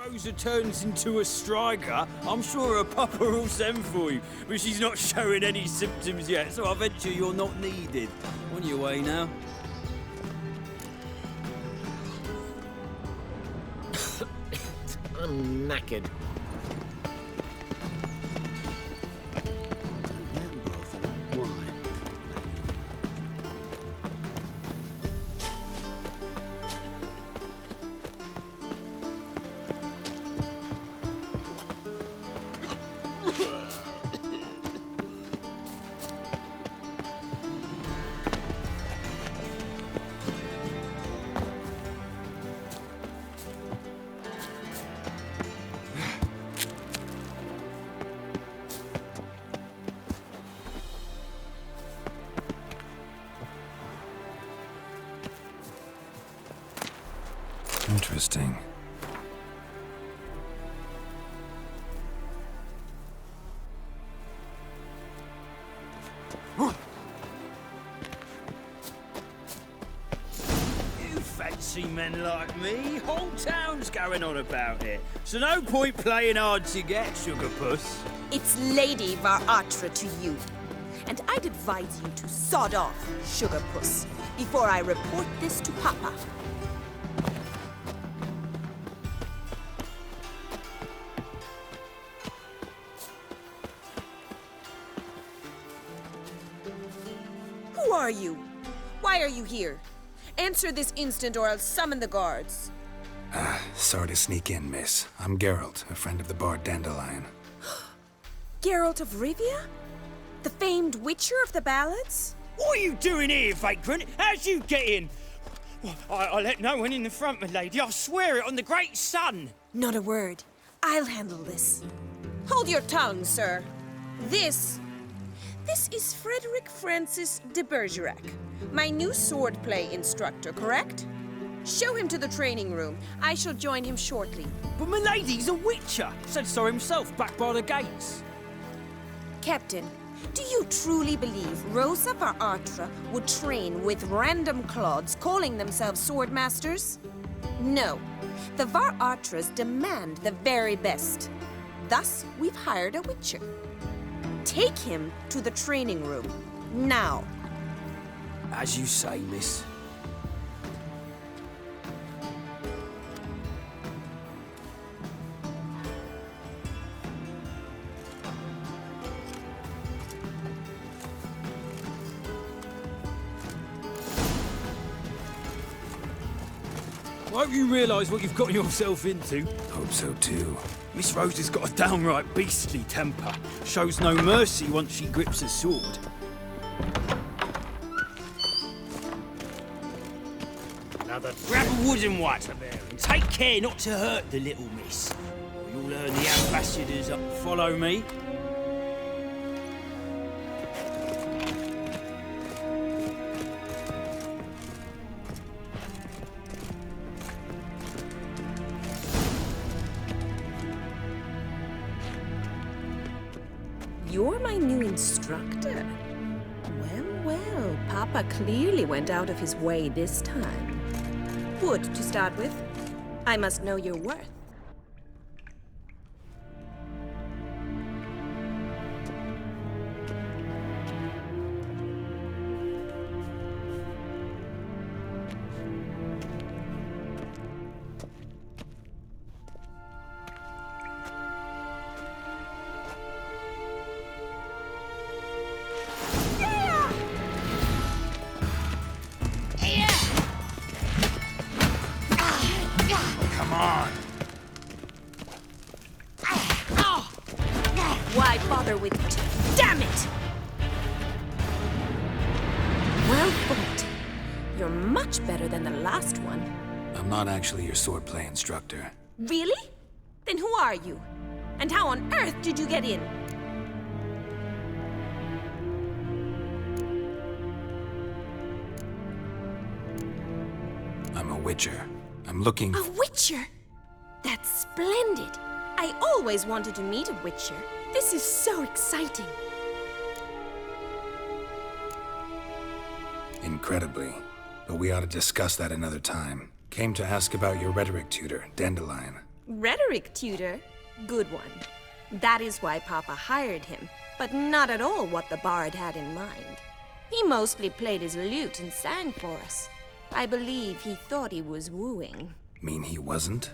Rosa turns into a striker, I'm sure her papa will send for you. But she's not showing any symptoms yet, so I venture you're not needed. On your way now. I'm knackered. Interesting. You fancy men like me? Whole town's going on about it. So no point playing hard to get, sugar puss. It's Lady Varatra to you. And I'd advise you to sod off, sugar puss, before I report this to Papa. Who are you? Why are you here? Answer this instant or I'll summon the guards. Sorry to sneak in, miss. I'm Geralt, a friend of the bard Dandelion. Geralt of Rivia? The famed witcher of the ballads? What are you doing here, vagrant? How'd you get in? Well, I let no one in the front, my lady. I swear it on the great sun. Not a word. I'll handle this. Hold your tongue, sir. This is Frederick Francis de Bergerac, my new swordplay instructor, correct? Show him to the training room. I shall join him shortly. But my lady's a witcher. Said so himself back by the gates. Captain, do you truly believe Rosa Varatra would train with random clods calling themselves sword masters? No. The Varatras demand the very best. Thus, we've hired a witcher. Take him to the training room, now. As you say, miss. I hope you realise what you've got yourself into. Hope so too. Miss Rosa's got a downright beastly temper. Shows no mercy once she grips a sword. Another Grab a wooden one and take care not to hurt the little miss. Or you'll learn the ambassadors up. Follow me. You're my new instructor? Well, Papa clearly went out of his way this time. Wood, to start with. I must know your worth. Come on. Why bother with it? Damn it! Well fought. You're much better than the last one. I'm not actually your swordplay instructor. Really? Then who are you? And how on earth did you get in? I'm a witcher. I'm looking... A witcher? That's splendid. I always wanted to meet a witcher. This is so exciting. Incredibly. But we ought to discuss that another time. Came to ask about your rhetoric tutor, Dandelion. Rhetoric tutor? Good one. That is why Papa hired him, but not at all what the bard had in mind. He mostly played his lute and sang for us. I believe he thought he was wooing. Mean he wasn't?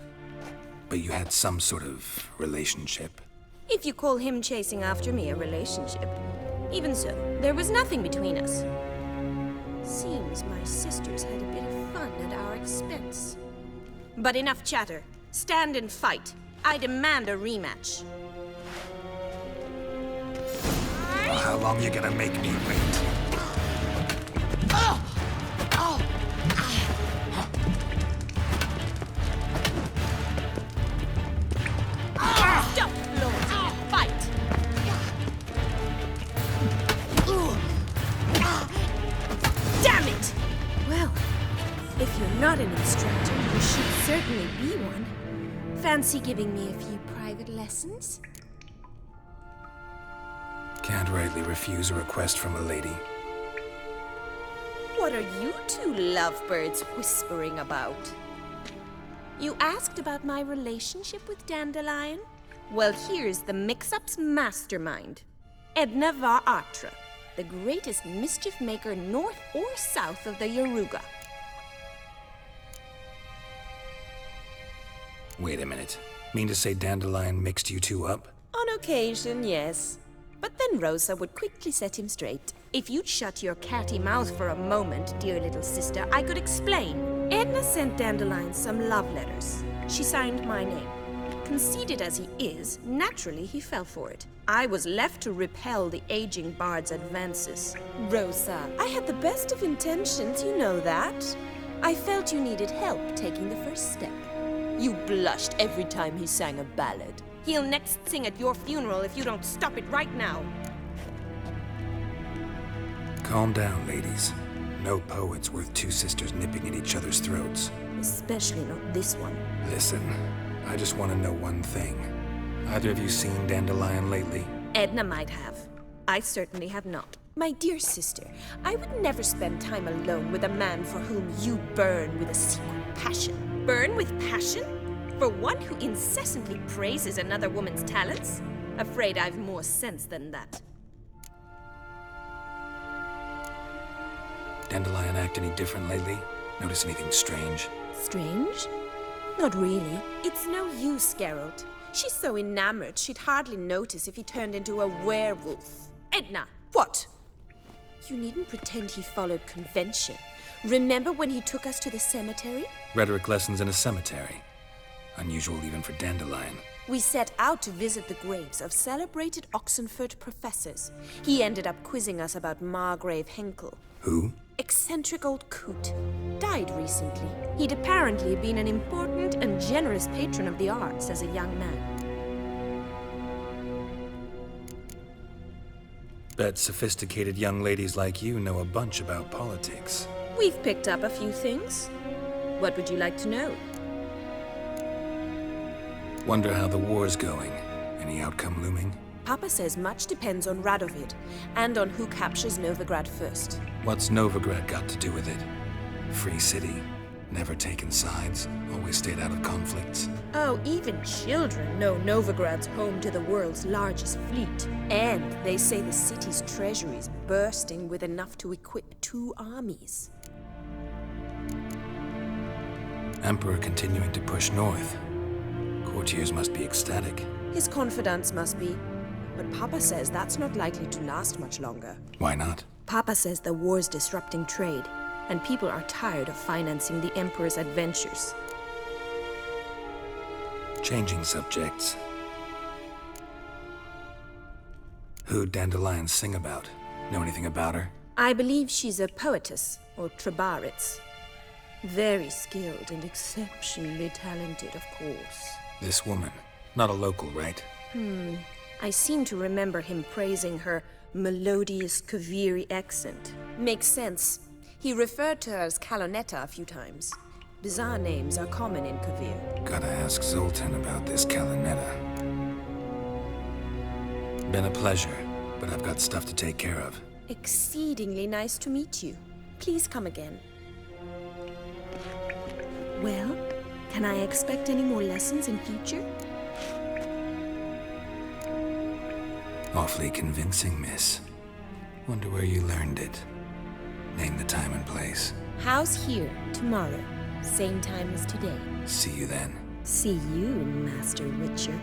But you had some sort of relationship? If you call him chasing after me a relationship. Even so, there was nothing between us. Seems my sisters had a bit of fun at our expense. But enough chatter. Stand and fight. I demand a rematch. Well, how long you gonna make me wait? Stop, Lord! Fight! Damn it! Well, if you're not an instructor, you should certainly be one. Fancy giving me a few private lessons? Can't rightly refuse a request from a lady. What are you two lovebirds whispering about? You asked about my relationship with Dandelion? Well, here's the mix-up's mastermind. Edna var Atra, the greatest mischief maker north or south of the Yaruga. Wait a minute. Mean to say Dandelion mixed you two up? On occasion, yes. But then Rosa would quickly set him straight. If you'd shut your catty mouth for a moment, dear little sister, I could explain. Edna sent Dandelion some love letters. She signed my name. Conceited as he is, naturally he fell for it. I was left to repel the aging bard's advances. Rosa, I had the best of intentions, you know that. I felt you needed help taking the first step. You blushed every time he sang a ballad. He'll next sing at your funeral if you don't stop it right now. Calm down, ladies. No poet's worth two sisters nipping at each other's throats. Especially not this one. Listen, I just want to know one thing. Either of you seen Dandelion lately? Edna might have. I certainly have not. My dear sister, I would never spend time alone with a man for whom you burn with a secret passion. Burn with passion? For one who incessantly praises another woman's talents? Afraid I've more sense than that. Dandelion act any different lately? Notice anything strange? Strange? Not really. It's no use, Geralt. She's so enamored she'd hardly notice if he turned into a werewolf. Edna! What? You needn't pretend he followed convention. Remember when he took us to the cemetery? Rhetoric lessons in a cemetery. Unusual even for Dandelion. We set out to visit the graves of celebrated Oxenford professors. He ended up quizzing us about Margrave Henkel. Who? Eccentric old coot. Died recently. He'd apparently been an important and generous patron of the arts as a young man. Bet sophisticated young ladies like you know a bunch about politics. We've picked up a few things. What would you like to know? Wonder how the war's going. Any outcome looming? Papa says much depends on Radovid, and on who captures Novigrad first. What's Novigrad got to do with it? Free city. Never taken sides. Always stayed out of conflicts. Oh, even children know Novigrad's home to the world's largest fleet. And they say the city's treasury's bursting with enough to equip 2 armies. Emperor continuing to push north. Courtiers must be ecstatic. His confidants must be. But Papa says that's not likely to last much longer. Why not? Papa says the war's disrupting trade, and people are tired of financing the Emperor's adventures. Changing subjects. Who'd Dandelion sing about? Know anything about her? I believe she's a poetess, or trabaritz. Very skilled and exceptionally talented, of course. This woman. Not a local, right? I seem to remember him praising her melodious Kaviri accent. Makes sense. He referred to her as Calonetta a few times. Bizarre names are common in Kavir. Gotta ask Zoltan about this Calonetta. Been a pleasure, but I've got stuff to take care of. Exceedingly nice to meet you. Please come again. Well, Can I expect any more lessons in future? Awfully convincing, miss. Wonder where you learned it. Name the time and place. House here, tomorrow. Same time as today. See you then. See you, Master Witcher.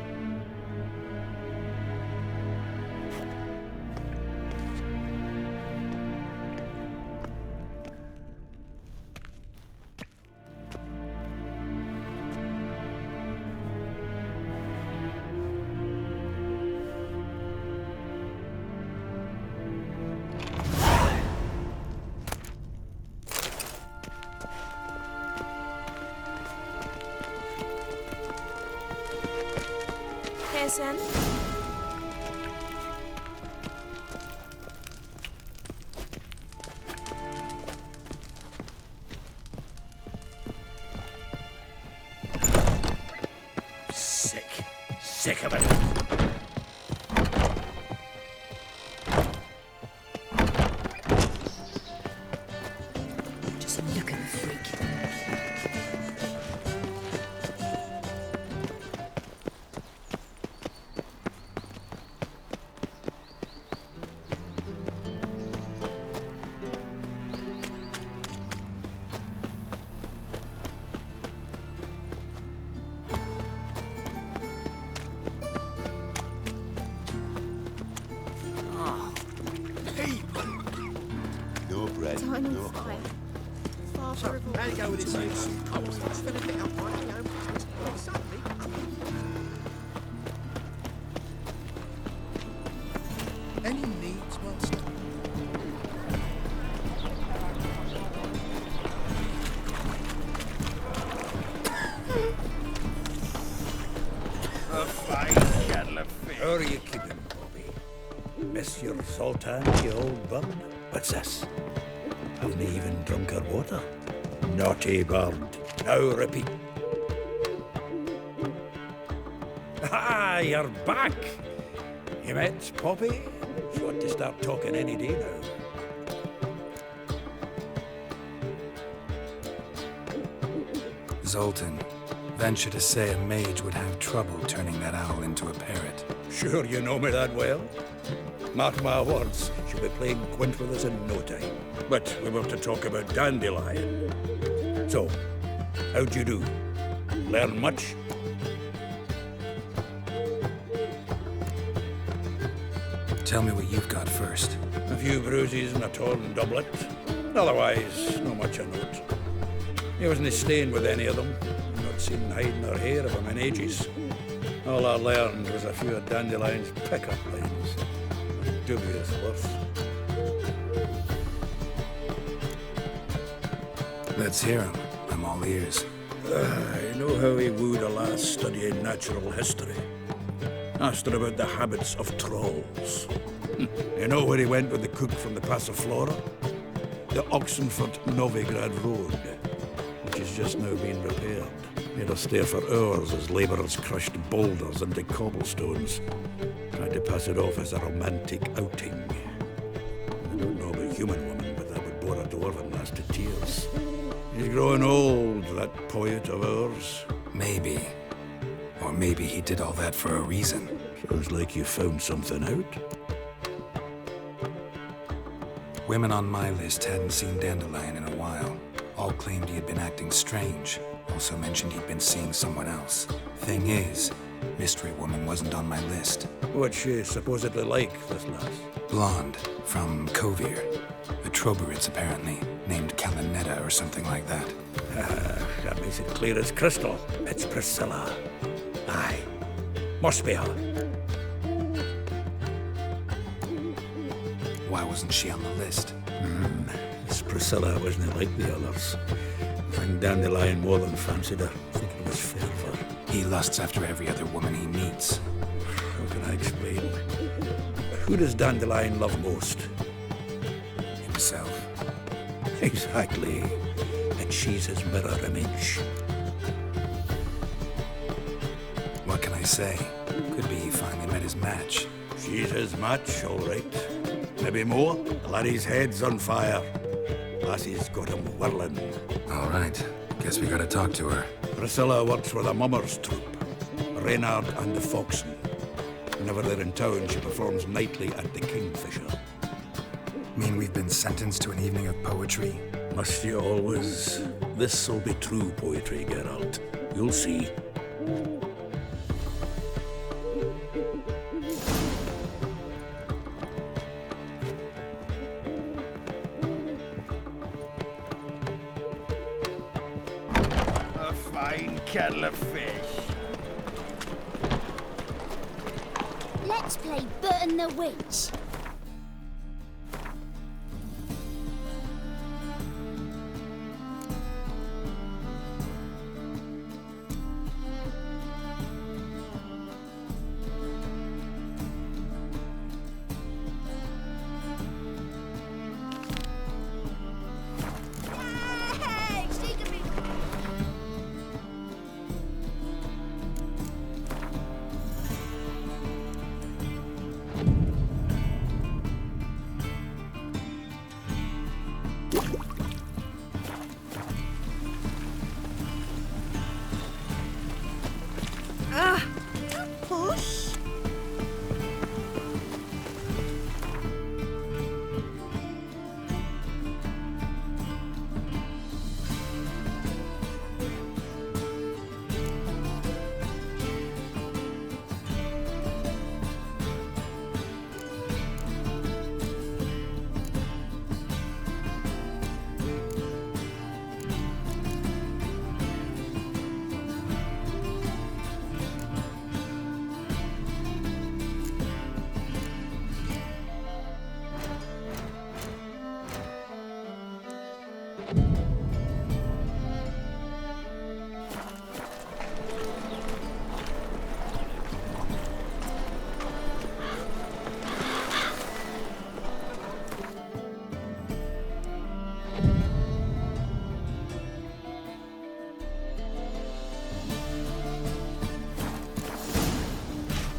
Sen. Sick of it. Just look at the freak. No bread, no coffee. So, how you go with this use? I was going to pick up my own suddenly. Any needs, monster? A fine kettle of fish. How are you keeping, Bobby? Miss your Sultan, you old bird? What's this? Haven't even drunk her water? Naughty bird. Now repeat. Ah, you're back! You met Poppy? She ought to start talking any day now. Zoltan, venture to say a mage would have trouble turning that owl into a parrot. Sure you know me that well? Mark my words, she'll be playing quint with us in no time. But we were to talk about Dandelion. So, how'd you do? Learn much? Tell me what you've got first. A few bruises and a torn doublet. Otherwise, not much of note. He wasn't staying with any of them. Not seen hiding or hair of him in ages. All I learned was a few of Dandelion's pickup lines. Dubious worth. Let's hear him. I'm all ears. I know how he wooed a lass studying natural history. Asked her about the habits of trolls. You know where he went with the cook from the Passiflora? The Oxenford-Novigrad Road, which is just now being repaired. Made us stare for hours as labourers crushed boulders into cobblestones. Tried to pass it off as a romantic outing. I don't know about human women, but that would bore a dwarven lass to tears. He's growing old, that poet of ours. Maybe. Or maybe he did all that for a reason. Sounds like you found something out. Women on my list hadn't seen Dandelion in a while. All claimed he had been acting strange. Also mentioned he'd been seeing someone else. Thing is, Mystery Woman wasn't on my list. What's she supposedly like, this lass? Blonde, from Kovir. A Troberits, apparently, named Calinetta or something like that. That makes it clear as crystal. It's Priscilla. Aye. Must be her. Why wasn't she on the list? This Priscilla wasn't like the others. I think Dandelion more than fancied her. I think it was fervour. He lusts after every other woman he meets. How can I explain? Who does Dandelion love most? Himself. Exactly. And she's his mirror image. What can I say? Could be he finally met his match. She's his match, all right. Maybe more. The laddie's head's on fire. Lassie's got him whirling. All right. Guess we gotta talk to her. Priscilla works with a mummers troupe, Reynard and the Foxen. Whenever they're in town, she performs nightly at the Kingfisher. Mean we've been sentenced to an evening of poetry? Must you always? This'll be true poetry, Geralt. You'll see. A fine kettle of fish. Let's play Burton the Witch. Hey, she can be... Push.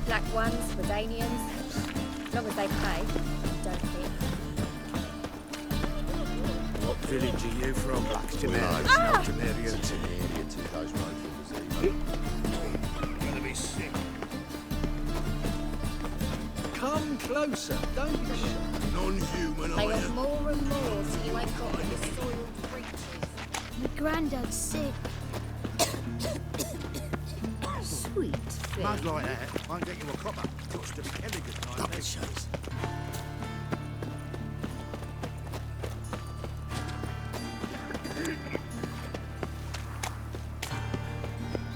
Black ones, Redanians, as long as they pay, don't care. What village are you from? Knives. It's an area to those roads. Gonna be sick. Come closer, don't be shy. Non-human, They I want am. more and more, so you ain't got any soiled creatures. My granddad's sick. Sweet thing. Mud like that won't get you a copper. Got to be elegant like Double that. chase.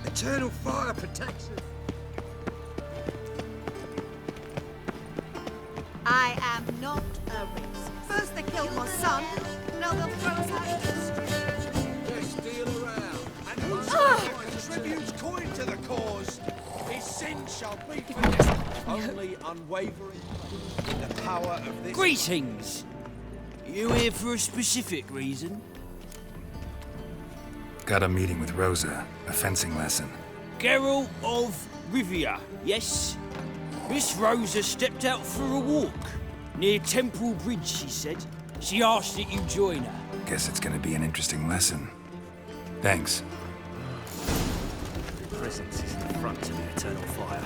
Eternal fire protects us. I am not a racist. First they killed my son, now they'll throw us out into the street. Just steal around. And whosoever contributes coin to the cause, his sin shall be forgiven. Only unwavering in the power of this. Greetings! You here for a specific reason? Got a meeting with Rosa, a fencing lesson. Geralt of Rivia, yes? Miss Rosa stepped out for a walk. Near Temple Bridge, she said. She asked that you join her. Guess it's gonna be an interesting lesson. Thanks. Presence is in the front of the eternal fire.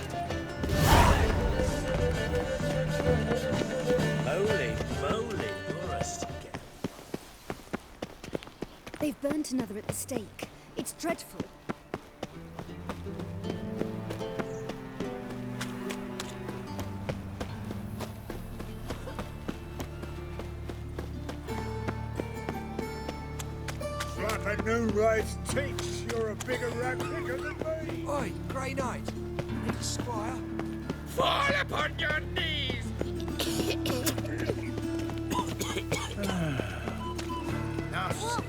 Moly, moly, you're a sticker. They've burnt another at the stake. It's dreadful. Like a new race teats, you're a bigger rat picker than me. Oi, Grey Knight. Need a squire? Fall upon your knees! Now, see.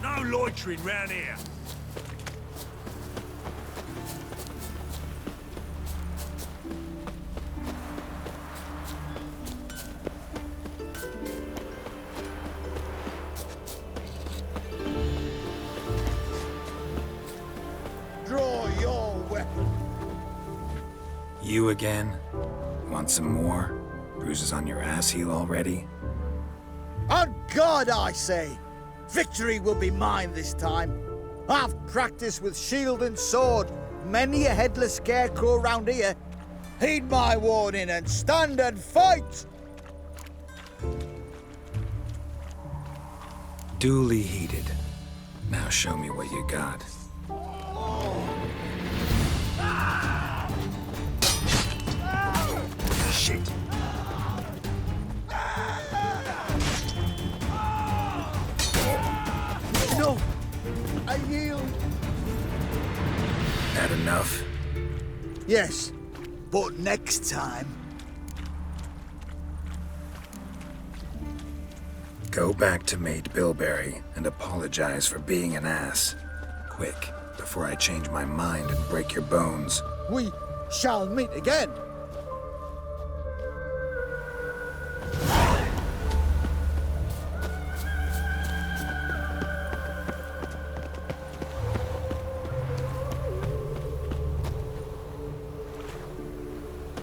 No loitering round here. You you again? Want some more? Bruises on your ass heel already? On God, I say! Victory will be mine this time. I've practiced with shield and sword. Many a headless scarecrow round here. Heed my warning and stand and fight! Duly heeded. Now show me what you got. Shit. No! I yield! That enough? Yes, but next time. Go back to Mate Bilberry and apologize for being an ass. Quick, before I change my mind and break your bones. We shall meet again.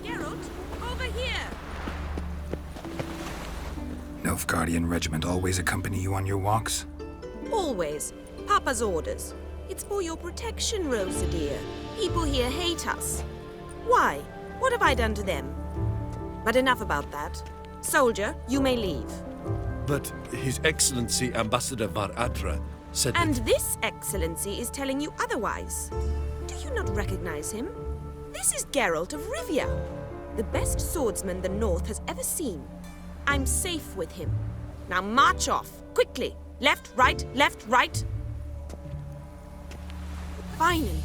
Geralt, over here! Nilfgaardian regiment always accompany you on your walks? Always. Papa's orders. It's for your protection, Rosa dear. People here hate us. Why? What have I done to them? But enough about that. Soldier, you may leave. But His Excellency Ambassador Var Adra said And that... this excellency is telling you otherwise. Do you not recognize him? This is Geralt of Rivia, the best swordsman the North has ever seen. I'm safe with him. Now march off, quickly. Left, right, left, right. Finally.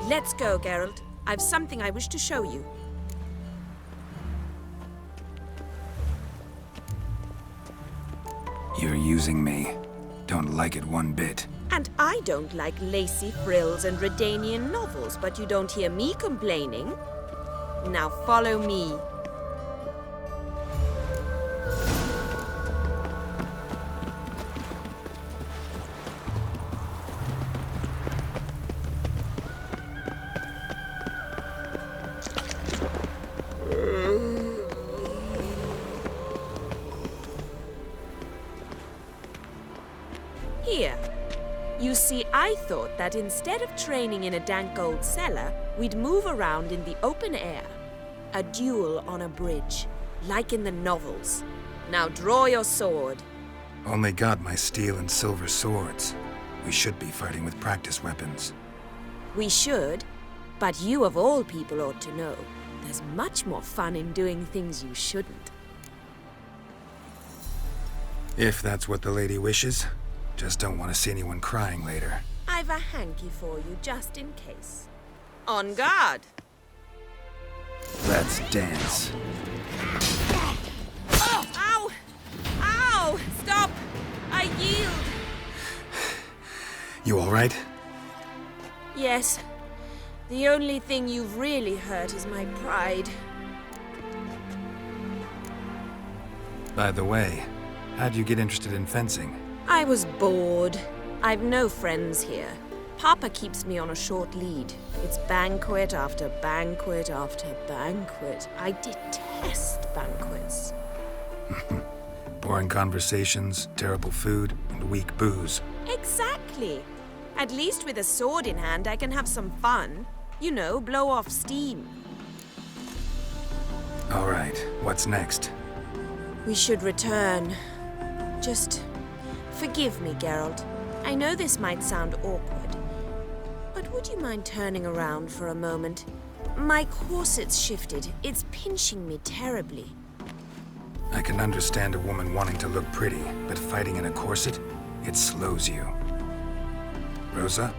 Let's go, Geralt. I've something I wish to show you. You're using me. Don't like it one bit. And I don't like lacy frills and Redanian novels, but you don't hear me complaining. Now follow me. Here. You see, I thought that instead of training in a dank old cellar, we'd move around in the open air. A duel on a bridge, like in the novels. Now draw your sword. Only got my steel and silver swords. We should be fighting with practice weapons. We should, but you of all people ought to know. There's much more fun in doing things you shouldn't. If that's what the lady wishes. Just don't want to see anyone crying later. I've a hanky for you, just in case. On guard! Let's dance. Ow! Ow! Stop! I yield! You all right? Yes. The only thing you've really hurt is my pride. By the way, how'd you get interested in fencing? I was bored. I've no friends here. Papa keeps me on a short lead. It's banquet after banquet after banquet. I detest banquets. Boring conversations, terrible food, and weak booze. Exactly. At least with a sword in hand, I can have some fun. You know, blow off steam. All right, what's next? We should return. Just forgive me, Geralt. I know this might sound awkward, but would you mind turning around for a moment? My corset's shifted. It's pinching me terribly. I can understand a woman wanting to look pretty, but fighting in a corset, it slows you. Rosa?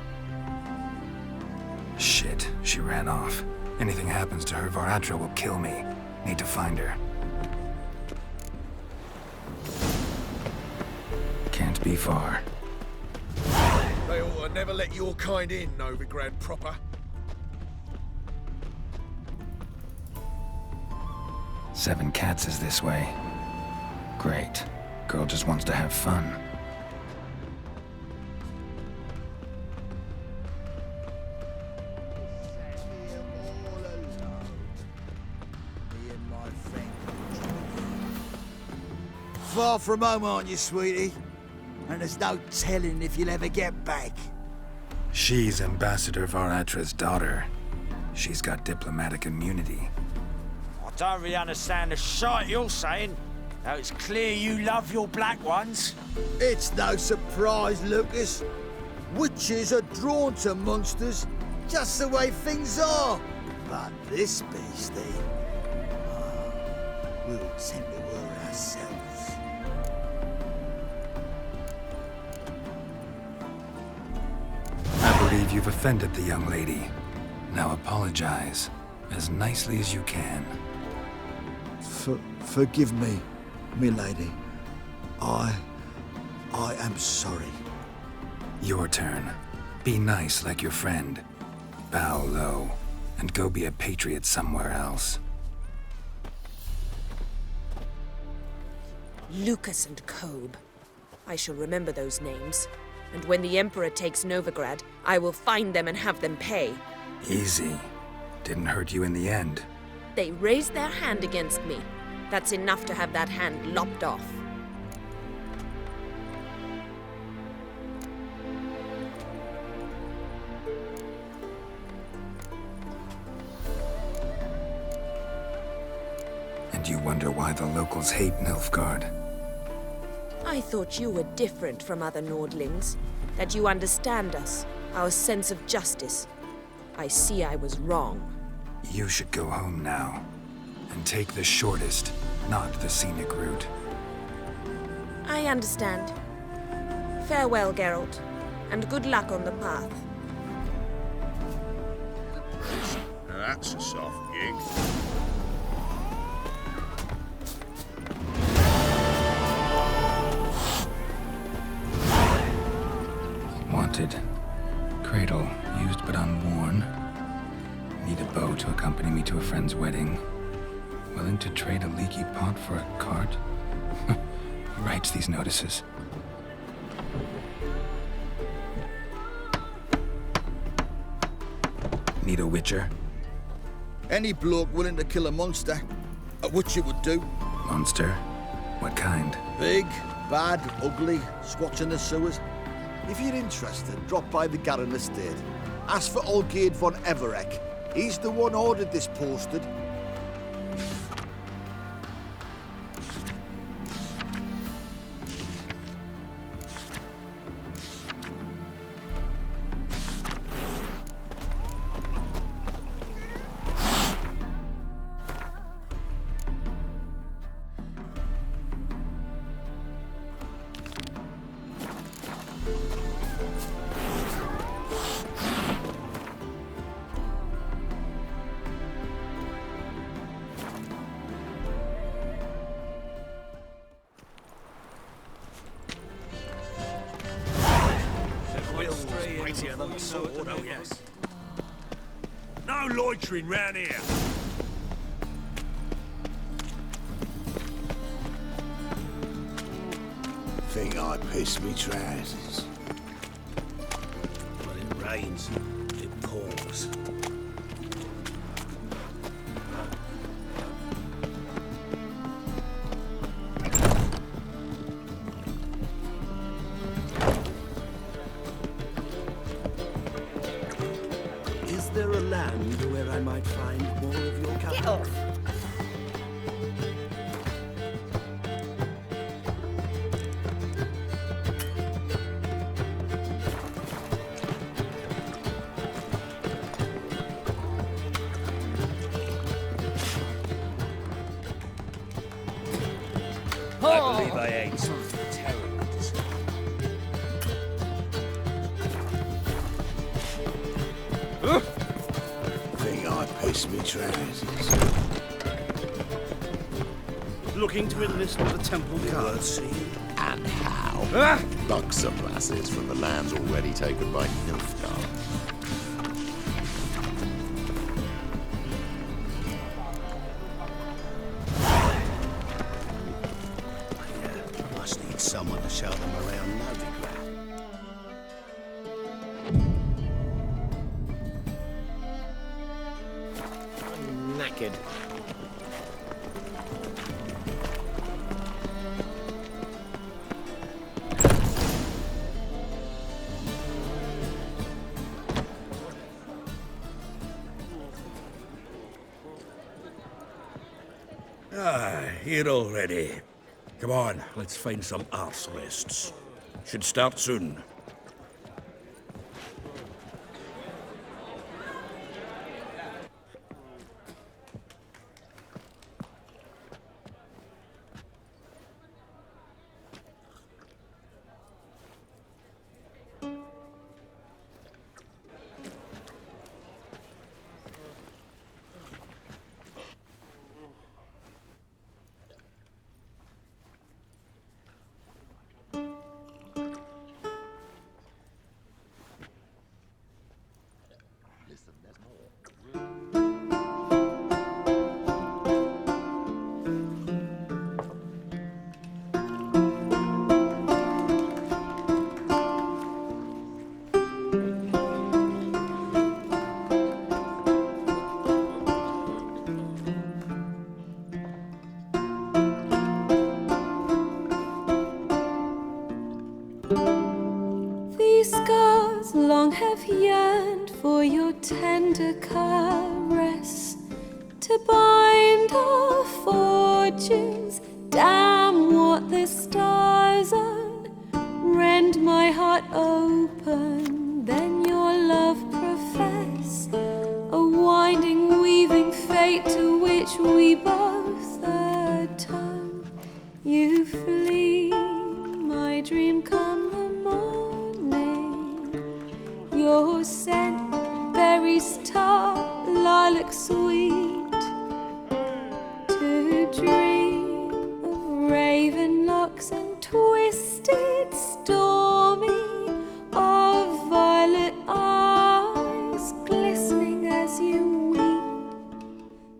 Shit, she ran off. Anything happens to her, Var Adra will kill me. Need to find her. Can't be far. They ought to never let your kind in, Novigrad proper. Seven Cats is this way. Great. Girl just wants to have fun. Far from home, aren't you, sweetie? And there's no telling if you'll ever get back. She's Ambassador Varatra's daughter. She's got diplomatic immunity. I don't really understand the shite you're saying. Now it's clear you love your black ones. It's no surprise, Lucas. Witches are drawn to monsters, just the way things are. But this beastie, we'll tend to her ourselves. I believe you've offended the young lady. Now apologize, as nicely as you can. Forgive me, milady. I am sorry. Your turn. Be nice like your friend. Bow low, and go be a patriot somewhere else. Lucas and Kobe. I shall remember those names. And when the Emperor takes Novigrad, I will find them and have them pay. Easy. Didn't hurt you in the end. They raised their hand against me. That's enough to have that hand lopped off. And you wonder why the locals hate Nilfgaard. I thought you were different from other Nordlings. That you understand us, our sense of justice. I see I was wrong. You should go home now. And take the shortest, not the scenic route. I understand. Farewell, Geralt. And good luck on the path. That's a soft gig. Wanted. Cradle, used but unworn. Need a bow to accompany me to a friend's wedding. Willing to trade a leaky pot for a cart? Who writes these notices? Need a witcher? Any bloke willing to kill a monster, a witcher would do. Monster? What kind? Big, bad, ugly, squats in the sewers. If you're interested, drop by the Garren estate. Ask for Olgierd von Everek. He's the one ordered this posted. Oh, yes. No loitering round here. Think I pissed me trousers. When it rains, it pours. Is there a land where I might find more of your kind? Get off. I believe I ate something terrible this Think I pissed me trousers. Looking to enlist with the temple guard, see? And how? Buck some lasses from the lands already taken by Nilfgaard. Must need someone to show them around Novigrad. knackered. Ah, here already. Come on, let's find some arse rests. Should start soon. These scars long have yearned for your tender caress, to bind our fortunes. Damn what the stars own. Rend my heart open, then your love profess, a winding, weaving fate to which we both atone. You flee, my dream come the morning. Your scent, berries tart, lilac sweet, to dream of raven locks and twisted, stormy, of violet eyes glistening as you weep.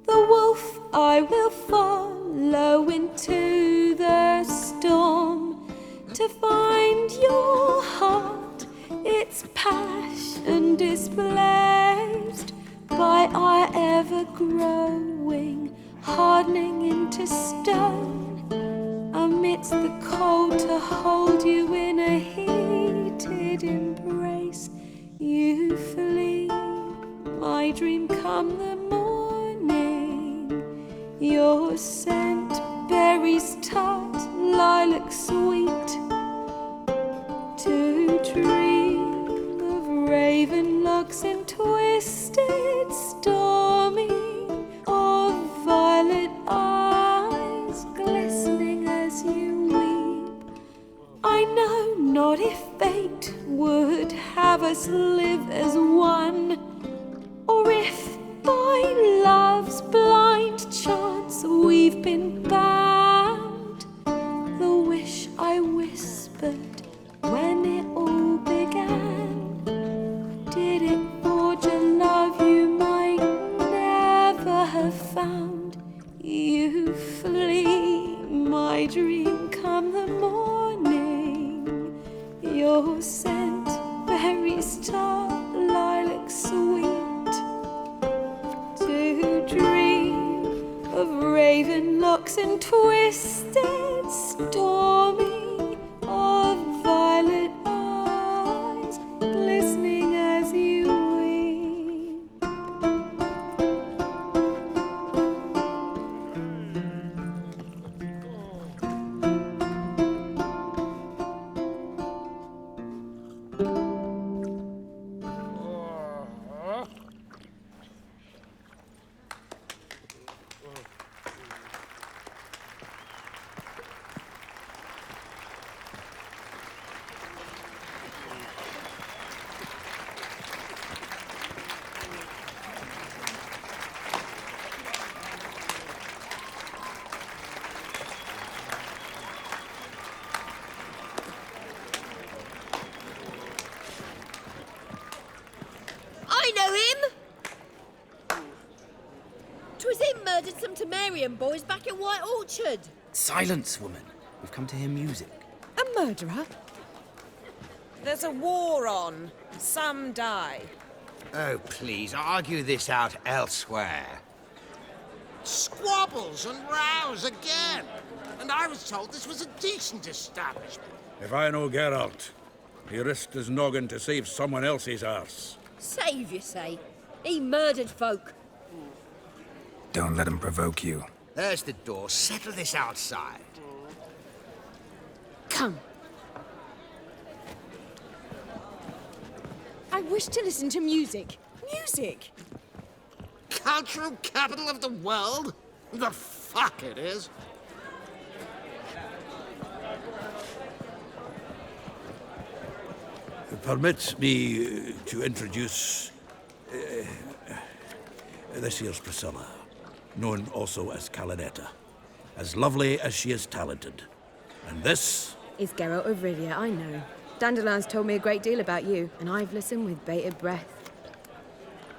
The wolf I will follow into the storm, to find your heart, its passion displaced by our ever-growing, hardening into stone, amidst the cold to hold you in a heated embrace. You flee, my dream come the morning, your scent, berries tart, lilac sweet, to dream of raven locks and twisted, stormy, of violet eyes glistening as you weep. I know not if fate would have us live as one, or if by love's blind chance we've been bound. The wish I whispered when it all began, did it forge a love you might never have found? You flee, my dream come the morning, your scent, berries tart, lilac sweet, to dream of raven locks and twisted, stormy, of violet eyes glistening as you weep. I know him! 'Twas him murdered some Temerian boys back in White Orchard. Silence, woman. We've come to hear music. A murderer? There's a war on. Some die. Oh, please, argue this out elsewhere. Squabbles and rows again. And I was told this was a decent establishment. If I know Geralt, he risked his noggin to save someone else's arse. Save, you say? He murdered folk. Don't let him provoke you. There's the door. Settle this outside. Come. I wish to listen to music. Music! Cultural capital of the world? The fuck it is. Permit me to introduce this here's Priscilla, known also as Calinetta. As lovely as she is talented. And this is Geralt of Rivia, I know. Dandelion's told me a great deal about you, and I've listened with bated breath.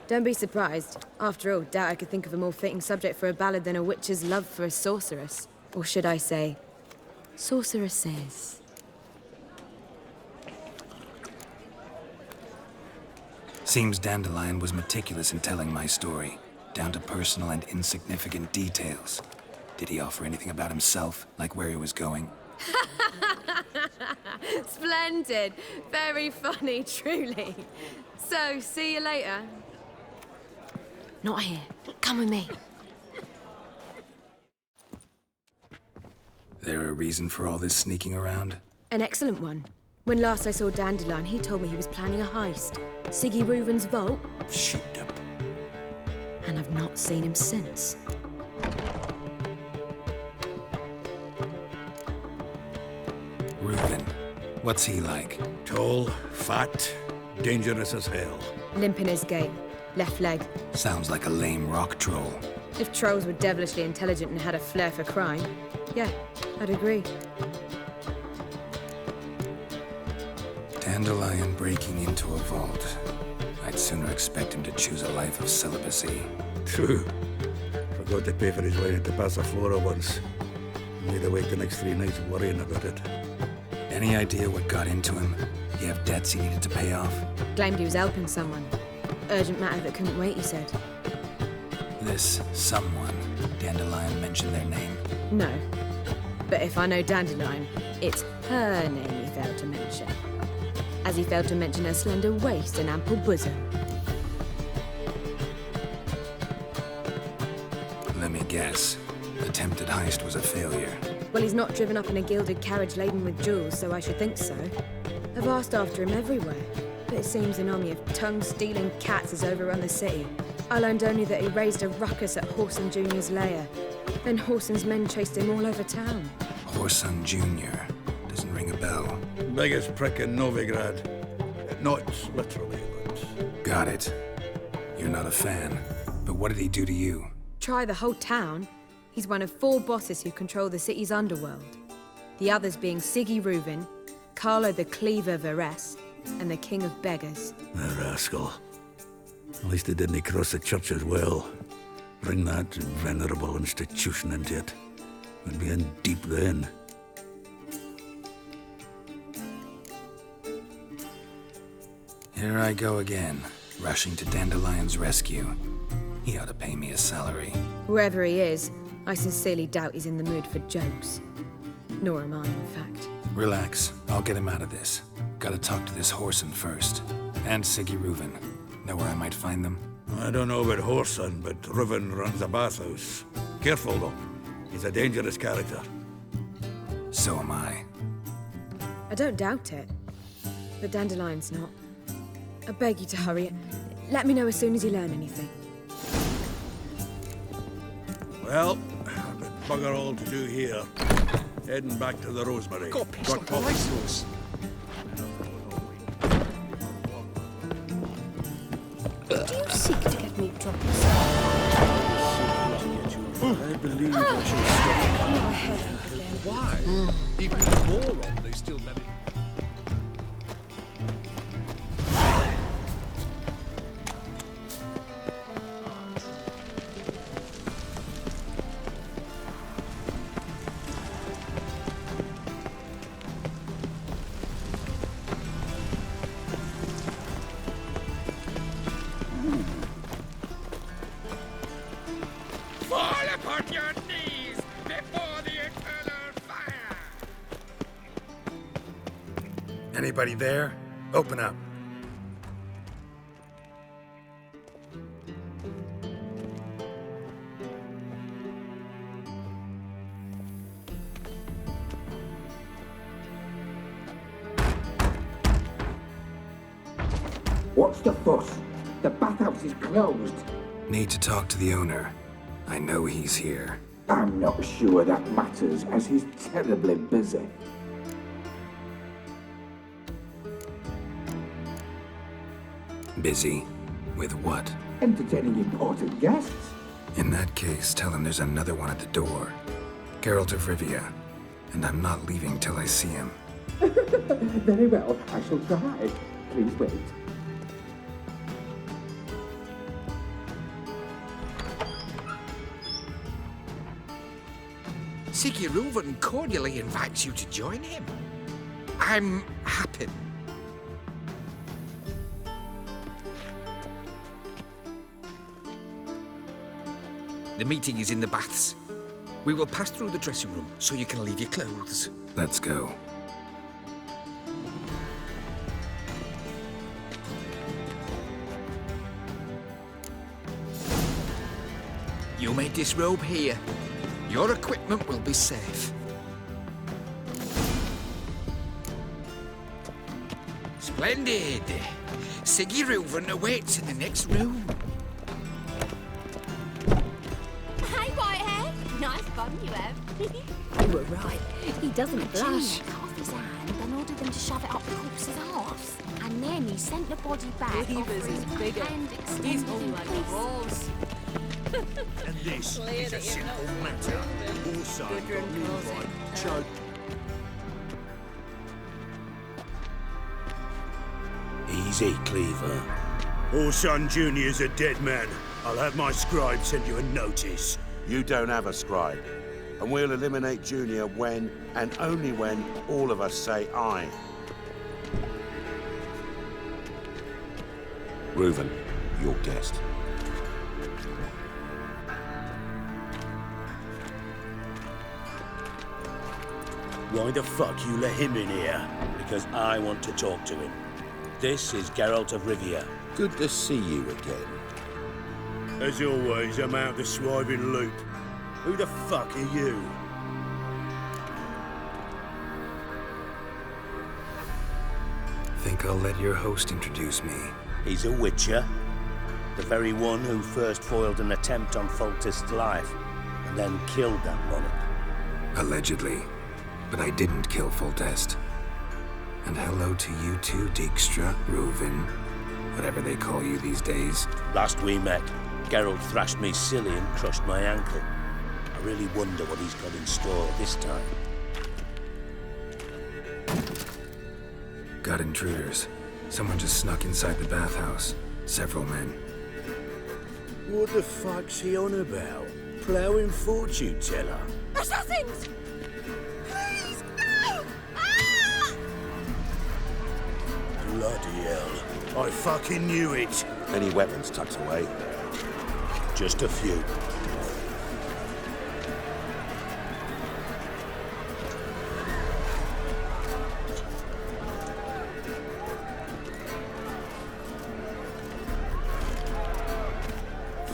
Don't be surprised. After all, doubt I could think of a more fitting subject for a ballad than a witch's love for a sorceress. Or should I say, sorceresses. Seems Dandelion was meticulous in telling my story, down to personal and insignificant details. Did he offer anything about himself, like where he was going? Splendid. Very funny, truly. So, see you later. Not here. Come with me. There a reason for all this sneaking around? An excellent one. When last I saw Dandelion, he told me he was planning a heist. Siggy Reuven's vault. Shoot him. And I've not seen him since. Reuven. What's he like? Tall, fat, dangerous as hell. Limp in his gait. Left leg. Sounds like a lame rock troll. If trolls were devilishly intelligent and had a flair for crime, yeah, I'd agree. Dandelion breaking into a vault. I'd sooner expect him to choose a life of celibacy. True. Forgot to pay for his way into Passaflora once. Made awake the next 3 nights worrying about it. Any idea what got into him? He have debts he needed to pay off? Claimed he was helping someone. Urgent matter that couldn't wait, he said. This someone, Dandelion mentioned their name? No. But if I know Dandelion, it's her name he failed to mention. As he failed to mention her slender waist and ample bosom. Let me guess. Attempted heist was a failure. Well, he's not driven up in a gilded carriage laden with jewels, so I should think so. I've asked after him everywhere, but it seems an army of tongue-stealing cats has overrun the city. I learned only that he raised a ruckus at Whoreson Jr.'s lair. Then Whoreson's men chased him all over town. Whoreson Jr. Doesn't ring a bell. Biggest prick in Novigrad. Not literally, but... Got it. You're not a fan. But what did he do to you? Try the whole town. He's one of 4 bosses who control the city's underworld. The others being Siggy Reuven, Carlo the Cleaver Varese, and the King of Beggars. The rascal. At least he didn't cross the church as well. Bring that venerable institution into it. We'd be in deep then. Here I go again, rushing to Dandelion's rescue. He ought to pay me a salary. Whoever he is, I sincerely doubt he's in the mood for jokes. Nor am I, in fact. Relax. I'll get him out of this. Gotta talk to this Whoreson first. And Siggy Reuven. Know where I might find them? I don't know about Whoreson, but Reuven runs a bathhouse. Careful, though. He's a dangerous character. So am I. I don't doubt it. But Dandelion's not. I beg you to hurry. Let me know as soon as you learn anything. Well, I've got bugger all to do here. Heading back to the Rosemary. Got pissed like a racehorse. Do you seek to get me dropped? I believe I should stop. Why? Even a moron, they still manage. Fall upon your knees before the eternal fire! Anybody there? Open up. What's the fuss? The bathhouse is closed. Need to talk to the owner. I know he's here. I'm not sure that matters, as he's terribly busy. Busy? With what? Entertaining important guests. In that case, tell him there's another one at the door. Geralt of Rivia. And I'm not leaving till I see him. Very well, I shall try. Please wait. Sigurd cordially invites you to join him. I'm happy. The meeting is in the baths. We will pass through the dressing room so you can leave your clothes. Let's go. You may disrobe here. Your equipment will be safe. Splendid! Sigurd awaits in the next room. Hey, Whitehead. Nice bum you have. You were right. He doesn't blush. Cut off his hand and ordered them to shove it up the corpse's arse. And then he sent the body back. Beaver's is bigger. He's all like balls. And this is a simple matter. Also got by choke. Easy, Cleaver. Orson Jr.'s a dead man. I'll have my scribe send you a notice. You don't have a scribe. And we'll eliminate Junior when, and only when, all of us say aye. Reuven, your guest. Why the fuck you let him in here? Because I want to talk to him. This is Geralt of Rivia. Good to see you again. As always, I'm out the swiving loop. Who the fuck are you? Think I'll let your host introduce me. He's a witcher. The very one who first foiled an attempt on Foltest's life, and then killed that monarch. Allegedly. But I didn't kill Foltest. And hello to you too, Dijkstra, Reuven, whatever they call you these days. Last we met, Geralt thrashed me silly and crushed my ankle. I really wonder what he's got in store this time. Got intruders. Someone just snuck inside the bathhouse. Several men. What the fuck's he on about? Plowing fortune teller? Assassins! Please, no! Ah! Bloody hell. I fucking knew it. Any weapons tucked away? Just a few.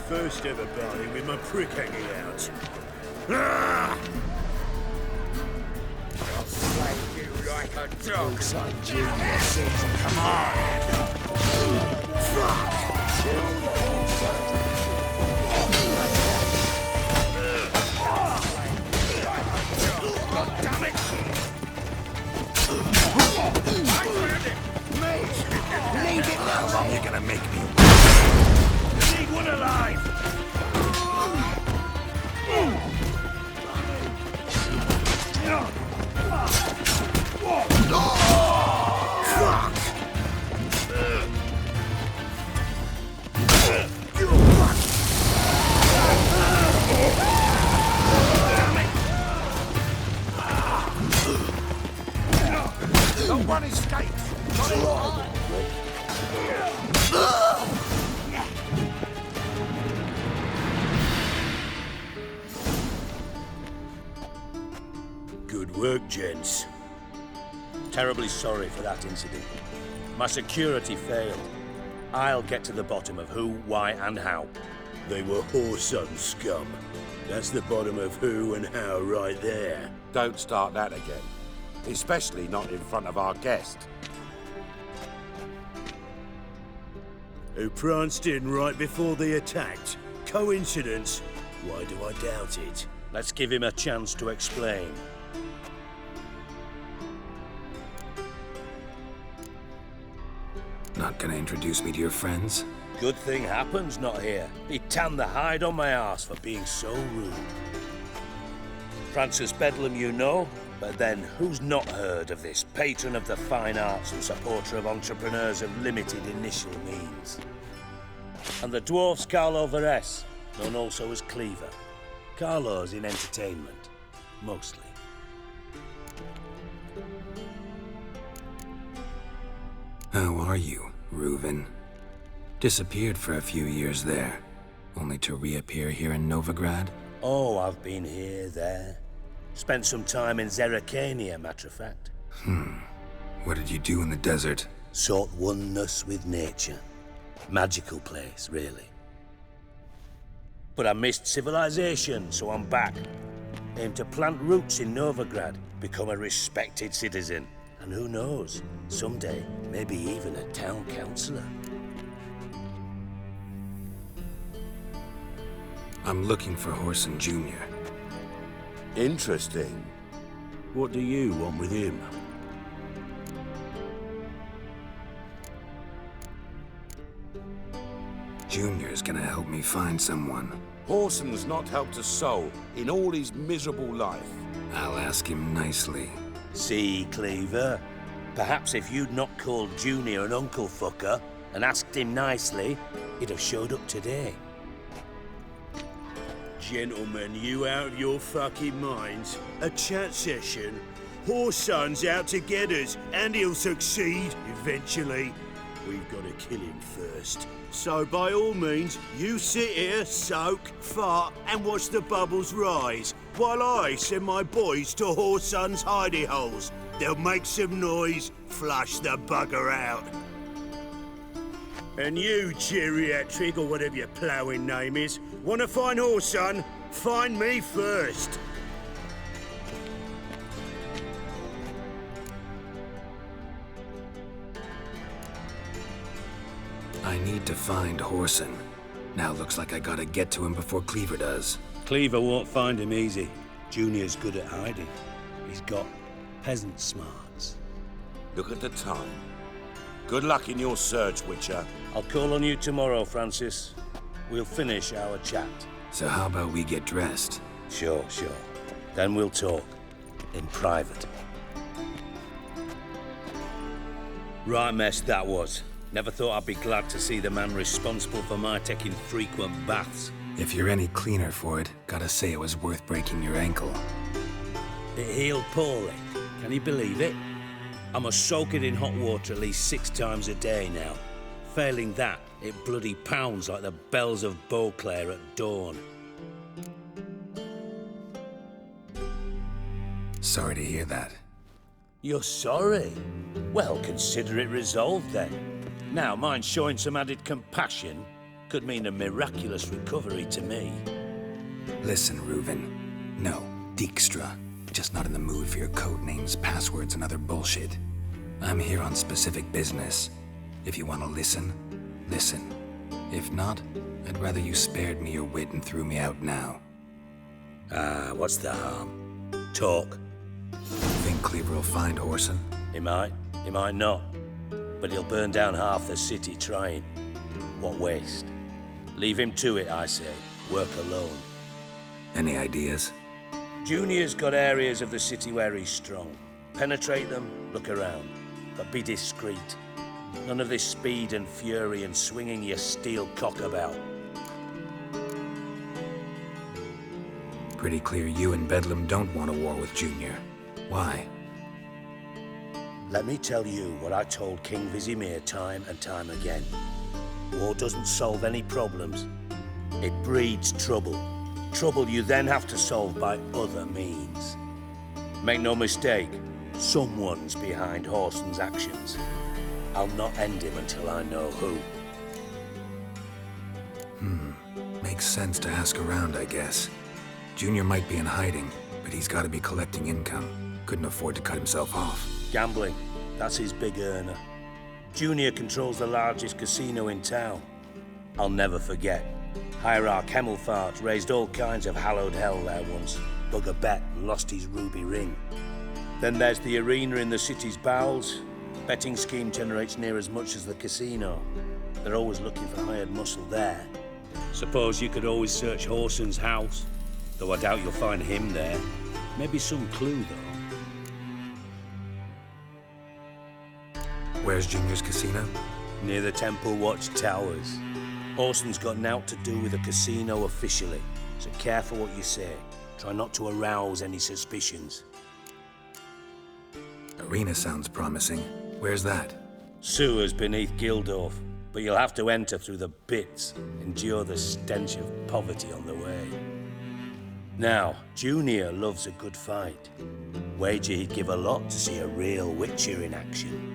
First ever party with my prick hanging out. Ah! I'll slay you like a dog. Son Junior season, come on! God damn it! Leave it How long you gonna make me Need one alive! No one escapes! Not all! Good work, gents. Terribly sorry for that incident. My security failed. I'll get to the bottom of who, why, and how. They were whoreson scum. That's the bottom of who and how right there. Don't start that again. Especially not in front of our guest. who pranced in right before they attacked. Coincidence? Why do I doubt it? Let's give him a chance to explain. Not gonna introduce me to your friends? Good thing happens not here. He tanned the hide on my arse for being so rude. Francis Bedlam you know, but then who's not heard of this patron of the fine arts and supporter of entrepreneurs of limited initial means? And the dwarf's Carlo Vares, known also as Cleaver. Carlo's in entertainment, mostly. How are you, Reuven? Disappeared for a few years there, only to reappear here in Novigrad? Oh, I've been here, there. Spent some time in Zerrikania, matter of fact. What did you do in the desert? Sought oneness with nature. Magical place, really. But I missed civilization, so I'm back. Aim to plant roots in Novigrad, become a respected citizen. And who knows, someday, maybe even a town councillor. I'm looking for Horson Jr. Interesting. What do you want with him? Junior's gonna help me find someone. Horson's not helped a soul in all his miserable life. I'll ask him nicely. See, Cleaver? Perhaps if you'd not called Junior an uncle fucker and asked him nicely, he'd have showed up today. Gentlemen, you out of your fucking minds? A chat session? Horson's out to get us, and he'll succeed eventually. We've got to kill him first. So by all means, you sit here, soak, fart, and watch the bubbles rise, while I send my boys to Horson's hidey holes. They'll make some noise, flush the bugger out. And you, geriatric, or whatever your ploughing name is, want to find Horson? Find me first. I need to find Horson. Now looks like I gotta get to him before Cleaver does. Cleaver won't find him easy. Junior's good at hiding. He's got peasant smarts. Look at the time. Good luck in your search, Witcher. I'll call on you tomorrow, Francis. We'll finish our chat. So how about we get dressed? Sure. Then we'll talk. In private. Right mess that was. Never thought I'd be glad to see the man responsible for my taking frequent baths. If you're any cleaner for it, gotta say it was worth breaking your ankle. It healed poorly. Can you believe it? I must soak it in hot water at least 6 times a day now. Failing that, it bloody pounds like the bells of Beauclair at dawn. Sorry to hear that. You're sorry? Well, consider it resolved then. Now, mind showing some added compassion could mean a miraculous recovery to me. Listen, Reuven. No, Dijkstra. Just not in the mood for your code names, passwords, and other bullshit. I'm here on specific business. If you want to listen, listen. If not, I'd rather you spared me your wit and threw me out now. What's the harm? Talk. Think Cleaver will find Horson? He might not. But he'll burn down half the city trying. What waste. Leave him to it, I say. Work alone. Any ideas? Junior's got areas of the city where he's strong. Penetrate them, look around. But be discreet. None of this speed and fury and swinging your steel cock about. Pretty clear you and Bedlam don't want a war with Junior. Why? Let me tell you what I told King Vizimir time and time again. War doesn't solve any problems. It breeds trouble. Trouble you then have to solve by other means. Make no mistake, someone's behind Horson's actions. I'll not end him until I know who. Makes sense to ask around, I guess. Junior might be in hiding, but he's gotta be collecting income. Couldn't afford to cut himself off. Gambling, that's his big earner. Junior controls the largest casino in town. I'll never forget. Hierarch Hemmelfart raised all kinds of hallowed hell there once. Dug a bet and lost his ruby ring. Then there's the arena in the city's bowels. Betting scheme generates near as much as the casino. They're always looking for hired muscle there. Suppose you could always search Horson's house, though I doubt you'll find him there. Maybe some clue, though. Where's Junior's casino? Near the Temple Watch Towers. Horson's got naught to do with the casino officially, so careful what you say. Try not to arouse any suspicions. Arena sounds promising. Where's that? Sewers beneath Gildorf, but you'll have to enter through the bits, endure the stench of poverty on the way. Now, Junior loves a good fight. Wager he'd give a lot to see a real Witcher in action.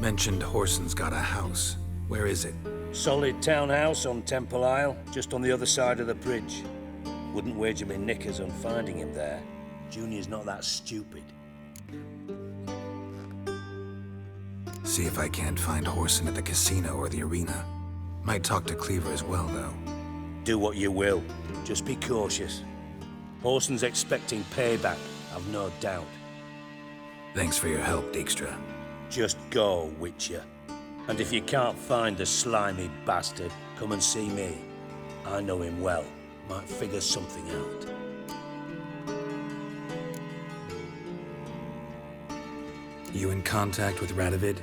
Mentioned Horson's got a house. Where is it? Solid townhouse on Temple Isle, just on the other side of the bridge. Wouldn't wager me knickers on finding him there. Junior's not that stupid. See if I can't find Horson at the casino or the arena. Might talk to Cleaver as well, though. Do what you will. Just be cautious. Horson's expecting payback, I've no doubt. Thanks for your help, Dijkstra. Just go, Witcher. And if you can't find the slimy bastard, come and see me. I know him well. Might figure something out. You in contact with Radovid?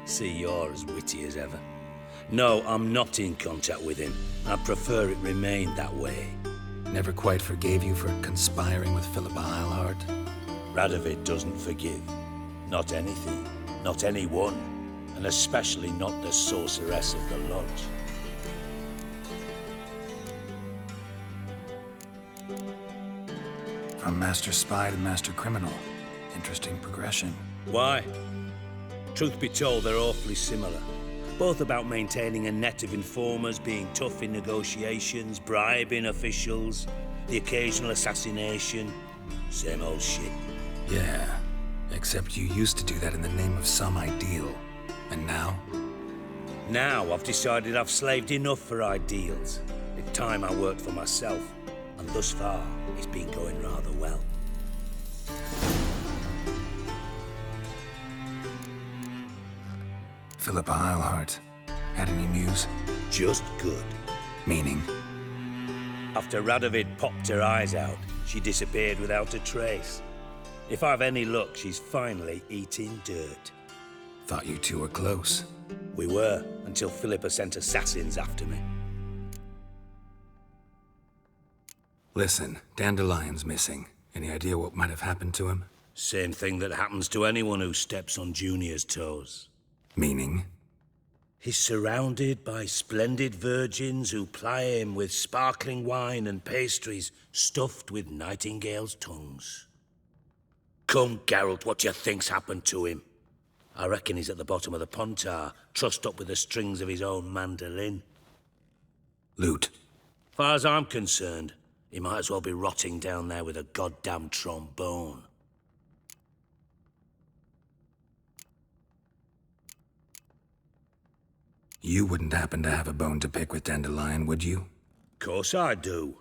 See, you're as witty as ever. No, I'm not in contact with him. I prefer it remained that way. Never quite forgave you for conspiring with Philippa Eilhart? Radovid doesn't forgive. Not anything. Not anyone. And especially not the sorceress of the Lodge. From Master Spy to Master Criminal. Interesting progression. Why? Truth be told, they're awfully similar. Both about maintaining a net of informers, being tough in negotiations, bribing officials, the occasional assassination. Same old shit. Yeah, except you used to do that in the name of some ideal. And now? Now I've decided I've slaved enough for ideals. It's time I worked for myself. And thus far, it's been going rather well. Philippa Eilhart. Had any news? Just good. Meaning? After Radovid popped her eyes out, she disappeared without a trace. If I've any luck, she's finally eating dirt. Thought you two were close. We were, until Philippa sent assassins after me. Listen, Dandelion's missing. Any idea what might have happened to him? Same thing that happens to anyone who steps on Junior's toes. Meaning? He's surrounded by splendid virgins who ply him with sparkling wine and pastries stuffed with nightingales' tongues. Come, Geralt, what do you think's happened to him? I reckon he's at the bottom of the Pontar, trussed up with the strings of his own mandolin. Loot. Far as I'm concerned, he might as well be rotting down there with a goddamn trombone. You wouldn't happen to have a bone to pick with Dandelion, would you? Course I do.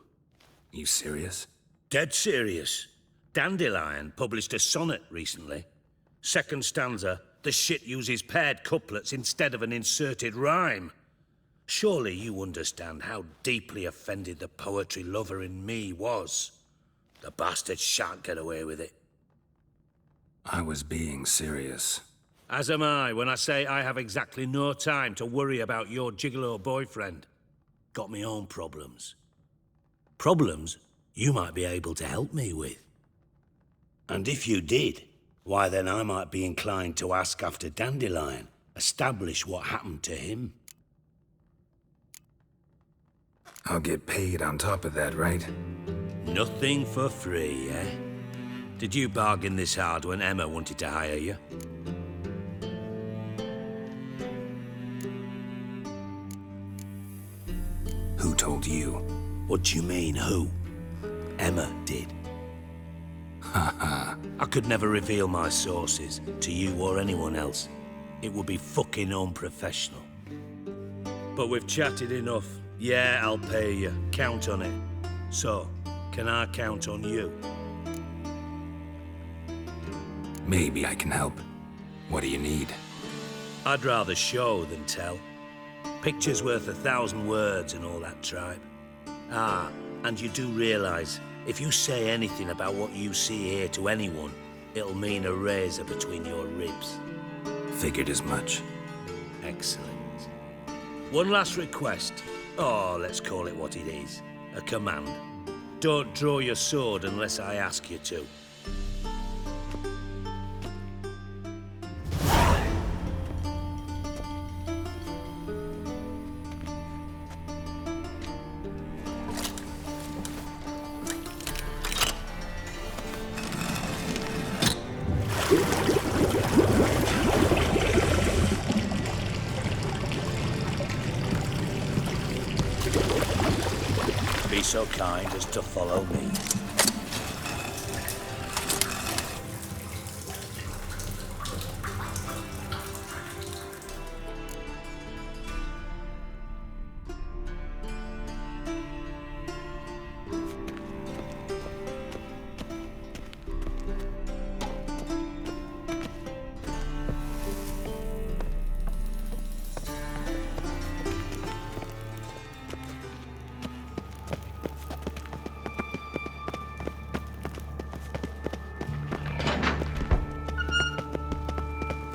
You serious? Dead serious. Dandelion published a sonnet recently. Second stanza, the shit uses paired couplets instead of an inserted rhyme. Surely you understand how deeply offended the poetry lover in me was. The bastard shan't get away with it. I was being serious. As am I when I say I have exactly no time to worry about your gigolo boyfriend. Got me own problems. Problems you might be able to help me with. And if you did, why then I might be inclined to ask after Dandelion, establish what happened to him. I'll get paid on top of that, right? Nothing for free, eh? Did you bargain this hard when Emma wanted to hire you? Who told you? What do you mean, who? Emma did. I could never reveal my sources to you or anyone else. It would be fucking unprofessional. But we've chatted enough. Yeah, I'll pay you. Count on it. So, can I count on you? Maybe I can help. What do you need? I'd rather show than tell. Picture's worth 1,000 words and all that tripe. Ah, and you do realise, if you say anything about what you see here to anyone, it'll mean a razor between your ribs. Figured as much. Excellent. One last request. Oh, let's call it what it is. A command. Don't draw your sword unless I ask you to. Be so kind as to follow me.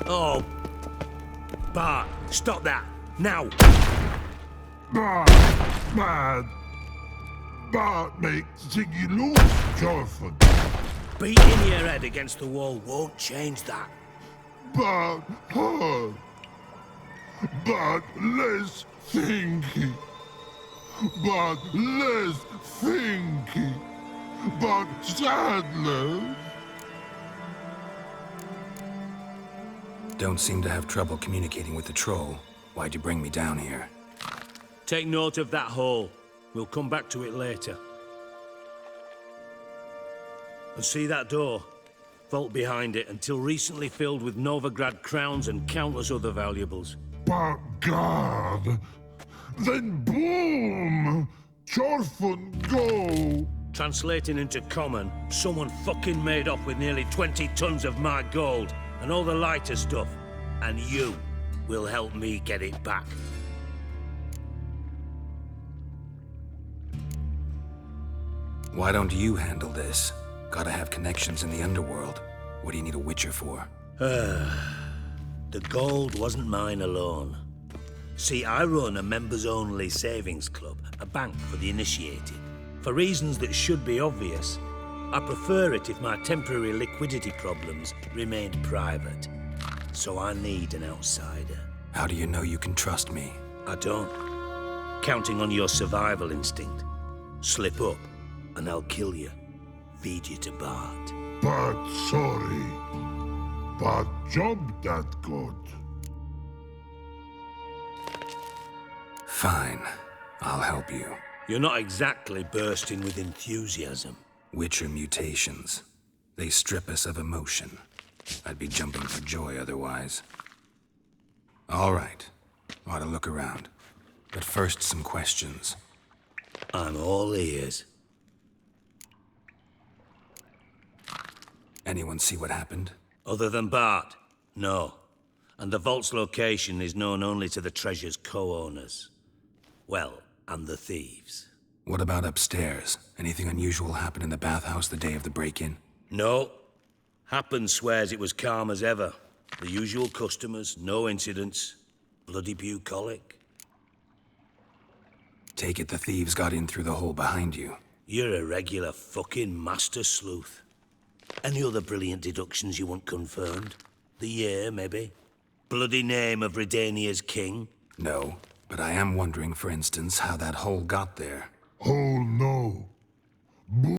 Oh, Bart, stop that, now! Bad. Bart makes Ziggy lose, Jonathan. Beating your head against the wall won't change that. Bart hard. Bart less thinky. Bart less thinky. Bart Sadler. Don't seem to have trouble communicating with the troll. Why'd you bring me down here? Take note of that hole. We'll come back to it later. And see that door? Vault behind it, until recently filled with Novigrad crowns and countless other valuables. But God, then boom! Chorfun go! Translating into common, someone fucking made off with nearly 20 tons of my gold and all the lighter stuff. And you will help me get it back. Why don't you handle this? Gotta have connections in the underworld. What do you need a witcher for? The gold wasn't mine alone. See, I run a members-only savings club, a bank for the initiated. For reasons that should be obvious, I prefer it if my temporary liquidity problems remained private. So I need an outsider. How do you know you can trust me? I don't. Counting on your survival instinct. Slip up, and I'll kill you. Feed you to Bart. But sorry. But job that good. Fine. I'll help you. You're not exactly bursting with enthusiasm. Witcher mutations. They strip us of emotion. I'd be jumping for joy otherwise. All right. Ought to look around. But first, some questions. I'm all ears. Anyone see what happened? Other than Bart? No. And the vault's location is known only to the treasure's co-owners. Well, and the thieves. What about upstairs? Anything unusual happen in the bathhouse the day of the break-in? No. Happen swears it was calm as ever. The usual customers, no incidents. Bloody bucolic. Take it the thieves got in through the hole behind you. You're a regular fucking master sleuth. Any other brilliant deductions you want confirmed? The year, maybe? Bloody name of Redania's king? No, but I am wondering, for instance, how that hole got there. Oh no.